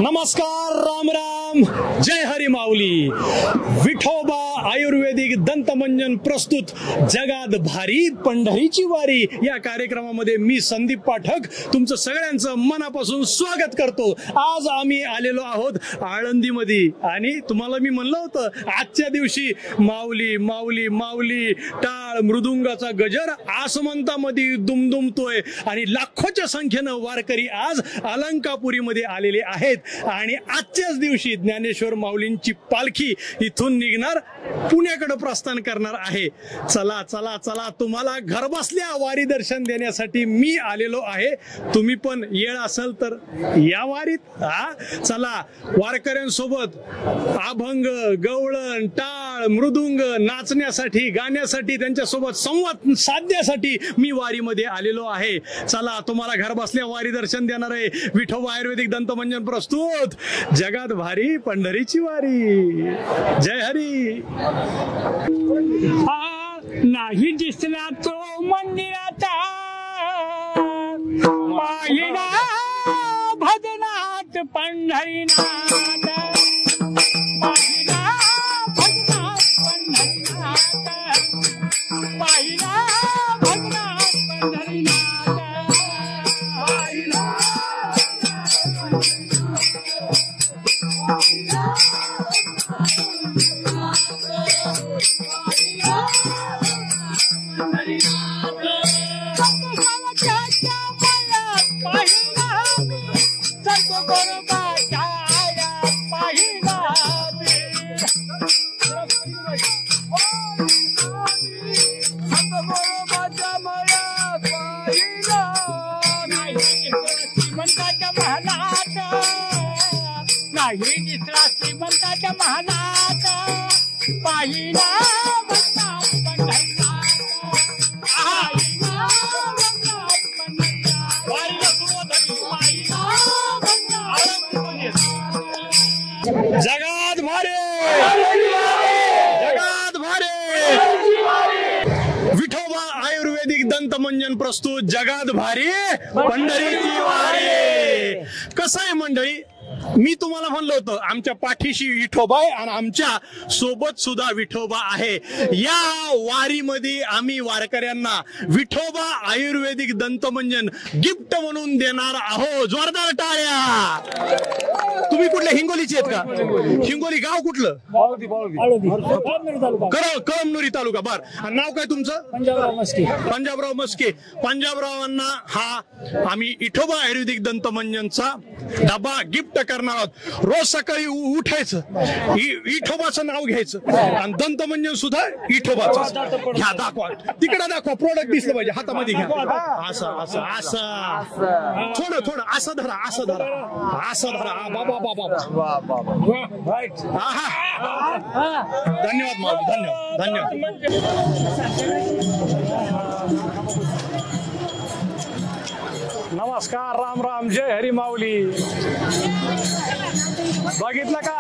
नमस्कार, राम राम, जय हरी माऊली. विठोबा आयुर्वेदिक दंतमंजन प्रस्तुत जगात भारी पंढरीची वारी या कार्यक्रमामध्ये मी संदीप पाठक तुमचं सगळ्यांचं मनापासून स्वागत करतो. आज आम्ही आलेलो आहोत आळंदीमध्ये आणि तुम्हाला मी म्हणलं होतं आजच्या दिवशी माऊली माऊली माऊली टाळ मृदुंगाचा गजर आसमंतामध्ये दुमदुमतोय आणि लाखोच्या संख्येनं वारकरी आज अलंकापुरीमध्ये आलेले आहेत आणि आजच्याच दिवशी ज्ञानेश्वर माऊलींची पालखी इथून निघणार पुण्याकडे प्रस्थान करणार आहे. चला चला चला, तुम्हाला घर बसल्या वारी दर्शन देण्यासाठी मी आलेलो आहे. तुम्ही पण येळ असेल तर या वारीत. चला, वारकऱ्यांसोबत अभंग, गवळण, टाळ, मृदुंग नाचण्यासाठी, गाण्यासाठी, त्यांच्यासोबत संवाद साधण्यासाठी मी वारीमध्ये आलेलो आहे. चला, तुम्हाला घर बसल्या वारी दर्शन देणार आहे विठोबा आयुर्वेदिक दंतमंजन प्रस्तुत जगात भारी पंढरीची वारी. जय हरी. नाही दिसला तो मंदिराचा पाहिला भजनात पंढरीनाथ, पाहिला भजनात पंढरीनाथ, पाहिला भजनात पंढरीनाथ, पाहिला श्रीमंताच्या महानाथ, पाहिला जगात भारे, जगात भारे. विठोबा आयुर्वेदिक दंतमंजन प्रस्तुत जगात भारी पंढरीची वारी. कसं आहे मंडळी, मी तुम्हाला म्हणलं होतं आमच्या पाठीशी विठोबा आहे आणि आमच्या सोबत सुद्धा विठोबा आहे. या वारीमध्ये आम्ही वारकऱ्यांना विठोबा आयुर्वेदिक दंतमंजन गिफ्ट म्हणून देणार आहोत. जोरदार टाळ्या. तुम्ही कुठल्या हिंगोलीचे आहेत का? हिंगोली गाव कुठलं? कळमनुरी तालुका. बर, नाव काय तुमचं? पंजाबराव मस्के. पंजाबराव मस्के. पंजाबरावांना हा आम्ही विठोबा आयुर्वेदिक दंतमंजनचा डबा गिफ्ट करणार आहोत. रोज सकाळी उठायचं, विठोबाचं नाव घ्यायचं आणि दंतमंजन सुद्धा विठोबाचं घ्या. दाखवा तिकडे, दाखवा. प्रोडक्ट दिसलं पाहिजे, हातामध्ये घ्या. असं असं असं थोडं थोडं असं धरा, असं धरा, असं धरा. बाबा बाबा, धन्यवाद माऊली, धन्यवाद धन्यवाद. नमस्कार, राम राम, जय हरी माऊली. बघितलं का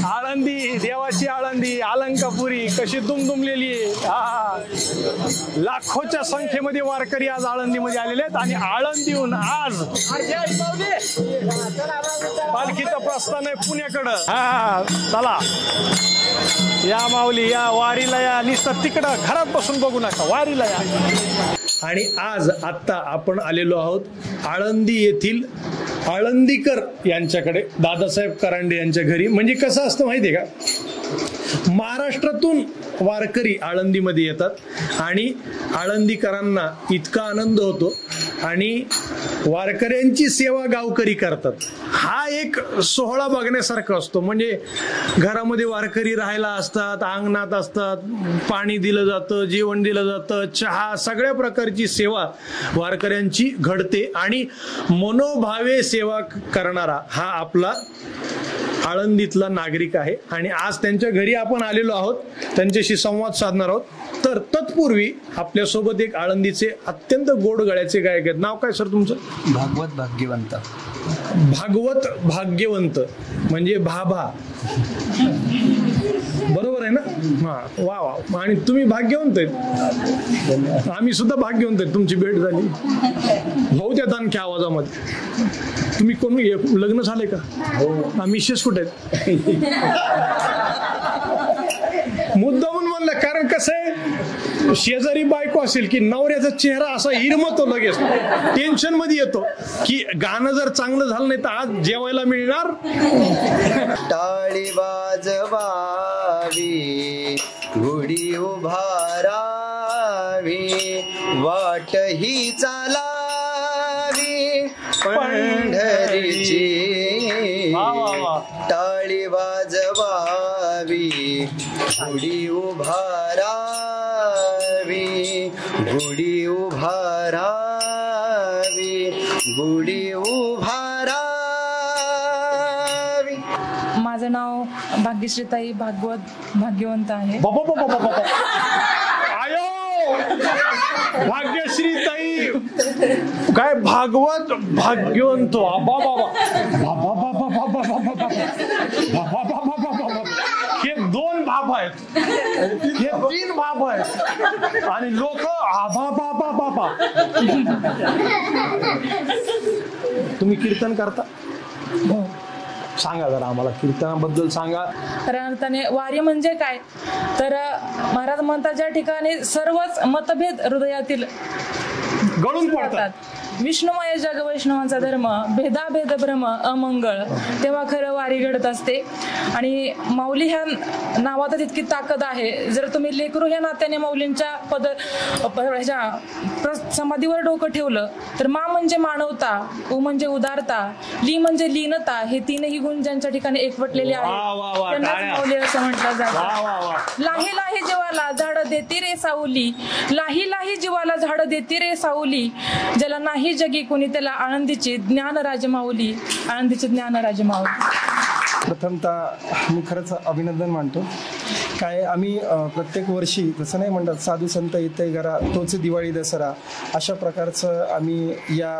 आळंदी, देवाची आळंदी, अलंकापुरी कशी दुमदुमलेली आहे. लाखोच्या संख्येमध्ये वारकरी आज आळंदीमध्ये आलेले आहेत आणि आळंदीहून आज पालखीचं प्रस्थान आहे पुण्याकडं. चला या माऊली, या वारीला या. नुसतं तिकडं घरात बसून बघू नका, वारीला या. आणि आज आत्ता आपण आलेलो आहोत आळंदी येथील आळंदीकर यांच्याकडे, दादासाहेब करांडे यांच्या घरी. म्हणजे कसं असतं माहितीये का, महाराष्ट्रातून वारकरी आळंदीमध्ये येतात आणि आळंदीकरांना इतका आनंद होतो आणि वारकऱ्यांची सेवा गावकरी करतात. हा एक सोहळा बघण्यासारखा असतो. म्हणजे घरामध्ये वारकरी राहायला असतात, अंगणात असतात, पाणी दिलं जातं, जेवण दिलं जातं, चहा, सगळ्या प्रकारची सेवा वारकऱ्यांची घडते आणि मनोभावे सेवा करणारा हा आपला आळंदीतला नागरिक आहे. आणि आज त्यांच्या घरी आपण आलेलो आहोत, त्यांच्याशी संवाद साधणार आहोत. तर तत्पूर्वी आपल्यासोबत एक आळंदीचे अत्यंत गोड गळ्याचे गायक आहेत. नाव काय सर तुमचं? भागवत भाग्यवंत. भागवत भाग्यवंत म्हणजे भाभा, बरोबर आहे ना? हा, वा वा. आणि तुम्ही भाग्यवंत आहेत. आम्ही सुद्धा भाग्यवंत आहेत, तुमची भेट झाली. भाऊ त्या दानख्या आवाजामध्ये. तुम्ही कोण लग्न झालंय का? मिसेस कुठे आहेत? मुद्दामून म्हणलं, कारण कसं आहे, शेजारी बायको असेल की नवऱ्याचा चेहरा असा हिरमतो, लगेच टेन्शन मध्ये येतो की गाणं जर चांगलं झालं नाही तर आज जेवायला मिळणार. टाळी वाजवावी, घोडी उभारावी, वाट ही चालावी पंढरीची. टाळी वाजवावी, घोडी उभारावी, घोडी उभारावी, घोडी उभारावी. माझं नाव भाग्यश्रीताई भागवत भाग्यवंत आहे. आयो भाग्यश्रीताई काय भागवत भाग्यवंत. हे 2 बाबा आहेत, हे 3 बाबा आहेत आणि लोक आबा बाबा बाबा. तुम्ही कीर्तन करता? सांगा जरा आम्हाला, कीर्तनाबद्दल सांगा. खऱ्या अर्थाने वारी म्हणजे काय, तर महाराज म्हणतात ज्या ठिकाणी सर्वच मतभेद हृदयातील गळून पडतात, विष्णुमय जग वैष्णवांचा धर्म, भेदाभेद भ्रम अमंगळ, तेव्हा खरं वारी घडत असते. आणि माऊली ह्या नावातच इतकी ताकद आहे. जर तुम्ही लेकरू ह्या नात्याने माऊलींच्या समाधीवर डोकं ठेवलं तर मा म्हणजे मानवता, उ म्हणजे उदारता, ली म्हणजे लीनता, हे 3ही गुण ज्यांच्या ठिकाणी एकवटलेले आहेत त्यांनाच माऊली असं म्हटलं जातं. लाही लाही जीवाला झाड देती रे सावली, लाही लाही जीवाला झाड देती रे सावली, ज्याला नाही जगी कोणी त्याला आनंदीची ज्ञान राजमाऊली, आनंदीची ज्ञान राजमाऊली. प्रथमतः मी खरंच अभिनंदन मानतो. काय आम्ही प्रत्येक वर्षी जसं नाही म्हणतात साधू संत इथे घरा तोच दिवाळी दसरा अशा प्रकारचं आम्ही या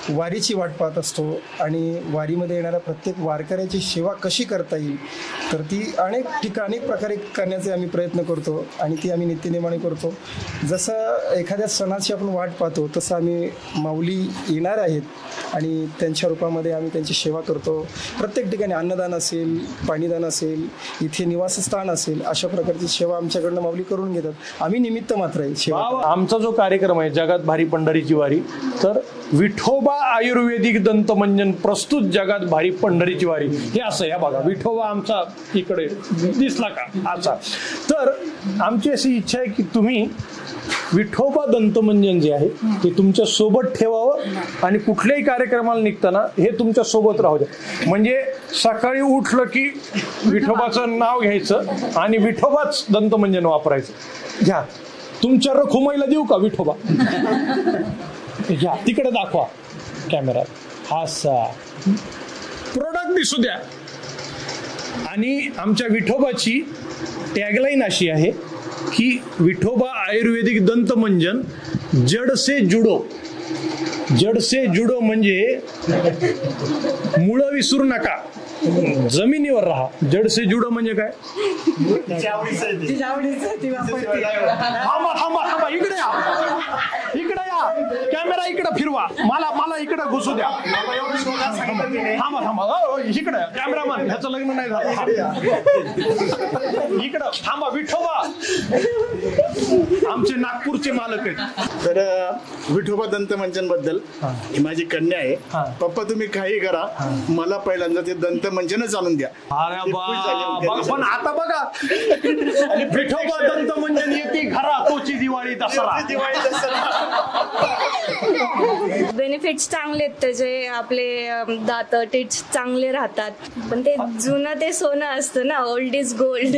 वारीची वाट पाहत असतो. आणि वारीमध्ये येणाऱ्या प्रत्येक वारकऱ्याची सेवा कशी करता येईल तर ती अनेक प्रकारे करण्याचे आम्ही प्रयत्न करतो आणि ती आम्ही नित्यनेमाने करतो. जसं एखाद्या सणाची आपण वाट पाहतो तसं आम्ही माऊली येणार आहेत आणि त्यांच्या रूपामध्ये आम्ही त्यांची सेवा करतो. प्रत्येक ठिकाणी अन्नदान असेल, पाणीदान असेल, इथे निवासस्थान असेल, अशा प्रकारची सेवा आमच्याकडनं माऊली करून घेतात. आम्ही निमित्त मात्र आहे सेवा. आमचा जो कार्यक्रम आहे जगात भारी पंढरीची वारी, तर विठोबा आयुर्वेदिक दंतमंजन प्रस्तुत जगात भारी पंढरीची वारी, हे असं या बघा. विठोबा आमचा इकडे दिसला का असा. तर आमची अशी इच्छा आहे की तुम्ही विठोबा दंतमंजन जे आहे ते तुमच्या सोबत ठेवावं आणि कुठल्याही कार्यक्रमाला निघताना हे तुमच्या सोबत राहू द्या. म्हणजे सकाळी उठलं की विठोबाचं नाव घ्यायचं आणि विठोबाच दंतमंजन वापरायचं. घ्या तुमच्या रखुमाईला देऊ का विठोबा? घ्या तिकडे दाखवा कॅमेरा, असा प्रोडक्ट दिसू द्या. आणि आमच्या विठोबाची टॅगलाईन अशी आहे की विठोबा आयुर्वेदिक दंतमंजन जड से जुडो. जड से जुडो म्हणजे मुळं विसरू नका, जमिनीवर राहा. जड से जुडो म्हणजे काय? थांबा इकडे या, इकडे या, कॅमेरा इकडे फिरवा, मला इकडे घुसू द्या. थांबा इकडे कॅमेरामन, ह्याचं लग्न नाही झालं. इकडं थांबा. विठोबा आमचे नागपूरचे मालक आहेत. तर विठोबा दंतमंजन बद्दल ही माझी कन्या आहे. पप्पा तुम्ही काही करा, मला पहिल्यांदा ते दंतमंजनच आणून द्या. अरे बा, पण आता बघा विठोबा दंतमंजन येते घरा तोची दिवाळी दसरा. बेनिफिट्स चांगले आहेत त्याचे, आपले दात टिट्स चांगले राहतात. पण ते जुनं ते सोनं असतं ना, ओल्ड इज गोल्ड.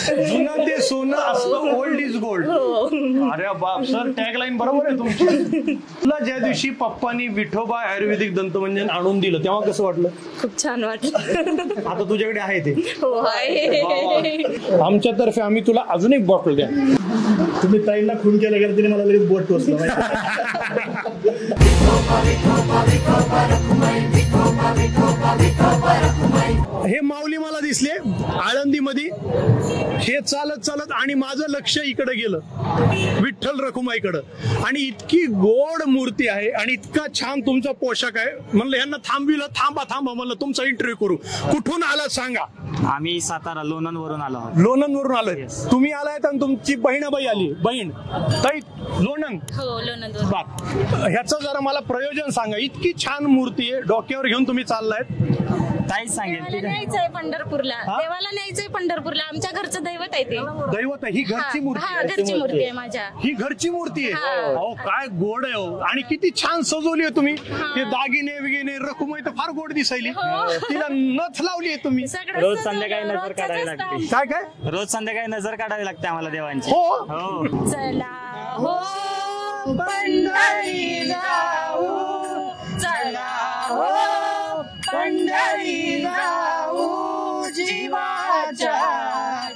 जुनं ते सोनं असतं, ओल्ड इज गोल्ड. अरे बाप सर, टॅगलाईन बरोबर आहे तुमची. तुला ज्या दिवशी पप्पानी विठोबा आयुर्वेदिक दंतमंजन आणून दिलं केलं तेव्हा कसं वाटलं? खूप छान वाटलं. आता तुझ्याकडे आहे ते. हो आहे. आमच्यातर्फे आम्ही तुला अजून एक बॉटल द्या. तुम्ही ताईंना खून केला गेला तरी मला लगेच बोट टोचलं माहिती हे माऊली मला दिसले आळंदीमध्ये. हे चालत चालत आणि माझं लक्ष इकडे गेलं विठ्ठल रखुमाईकडं आणि इतकी गोड मूर्ती आहे आणि इतका छान तुमचा पोशाख आहे. म्हणलं यांना थांबविलं. थांबा म्हणलं तुमचा इंटरव्ह्यू करू. कुठून आला सांगा? आम्ही सातारा लोणंद वरून आलो आहोत. लोणंद वरून आलोय. तुम्ही आलाय आणि तुमची बहिणाबाई आली. बहीण ताई लोणंद. हो लोणंद. ह्याचं जरा मला प्रयोजन सांगा. इतकी छान मूर्ती आहे डोक्यावर घेऊन तुम्ही चाललाय. ताई सांगेल. न्यायचंय पंढरपूरला. देवाला न्यायचंय पंढरपूरला. आमच्या घरचं दैवत आहे ते. दैवत आहे. ही घरची मूर्ती आहे. घरची मूर्ती आहे माझ्या. ही घरची मूर्ती आहे. अहो काय गोड आहे हो. आणि किती छान सजवली आहे तुम्ही. ते दागिने बिगिने रखुमाई तर फार गोड दिसायली. तिला नथ लावली आहे तुम्ही. रोज संध्याकाळी नजर काढावी लागते. काय रोज संध्याकाळी नजर काढावी लागते आम्हाला देवांची. हो. चला हो पंढरी जाऊ. चला हो पंढरी जाऊ. जीवाच्या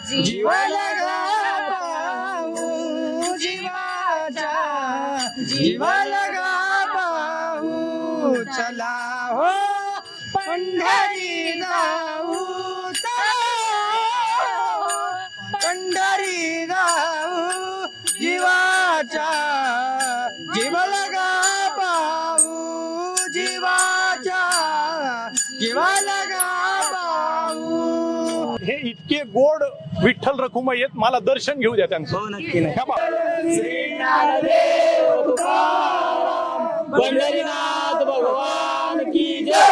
जीवाला गाऊ. जीवाच्या जीवाला गाऊ. चला हो पंढरी जाऊ. पंढरी जाऊ. जीवाच्या जीवाला गाऊ. जीवाच्या जीवाला गाऊ. हे इतके गोड विठ्ठल रखुमाई आहेत. मला दर्शन घेऊ द्या त्यांचं. हो नक्की नाही. पंढरीनाथ भगवान की जय.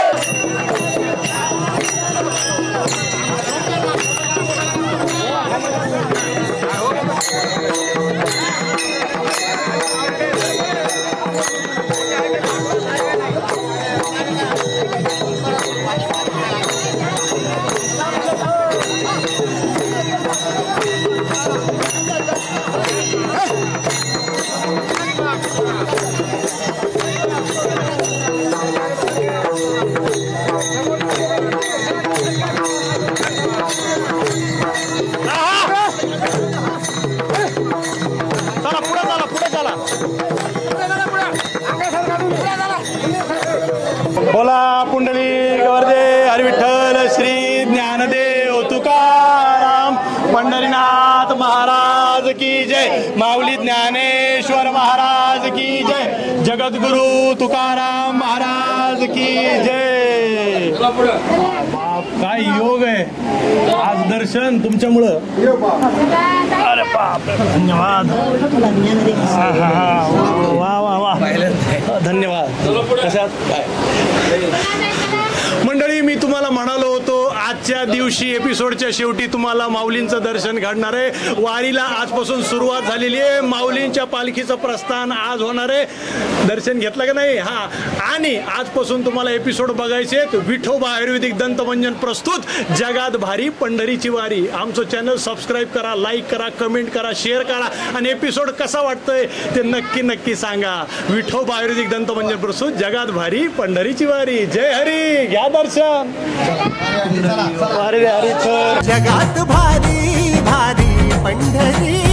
बोला पुंडलिक वरदे हरी विठ्ठल श्री ज्ञानदेव तुकाराम पंढरीनाथ महाराज की जय. माऊली ज्ञानेश्वर महाराज की जय. जगद्गुरु तुकाराम महाराज की जय. काय योग आहे आज दर्शन तुमच्यामुळं. अरे बाप धन्यवाद. वा वा वा धन्यवाद. कशात मंडळी मी तुम्हाला म्हणालो होतो आजच्या दिवशी एपिसोडच्या शेवटी तुम्हाला माऊलींचं दर्शन घडणार आहे. वारीला आजपासून सुरुवात झालेली आहे. माऊलींच्या पालखीचं प्रस्थान आज होणार आहे. दर्शन घेतलं का नाही? हा. आणि आजपासून तुम्हाला एपिसोड बघायचे विठोबा आयुर्वेदिक दंतमंजन प्रस्तुत जगात भारी पंढरीची वारी. आमचं चॅनल सबस्क्राईब करा, लाईक करा, कमेंट करा, शेअर करा आणि एपिसोड कसा वाटतोय ते नक्की सांगा. विठोबा आयुर्वेदिक दंतमंजन प्रस्तुत जगात भारी पंढरीची वारी. जय हरी. घ्या दर्शन. हरी हरी. जगात भारी भारी पंढरी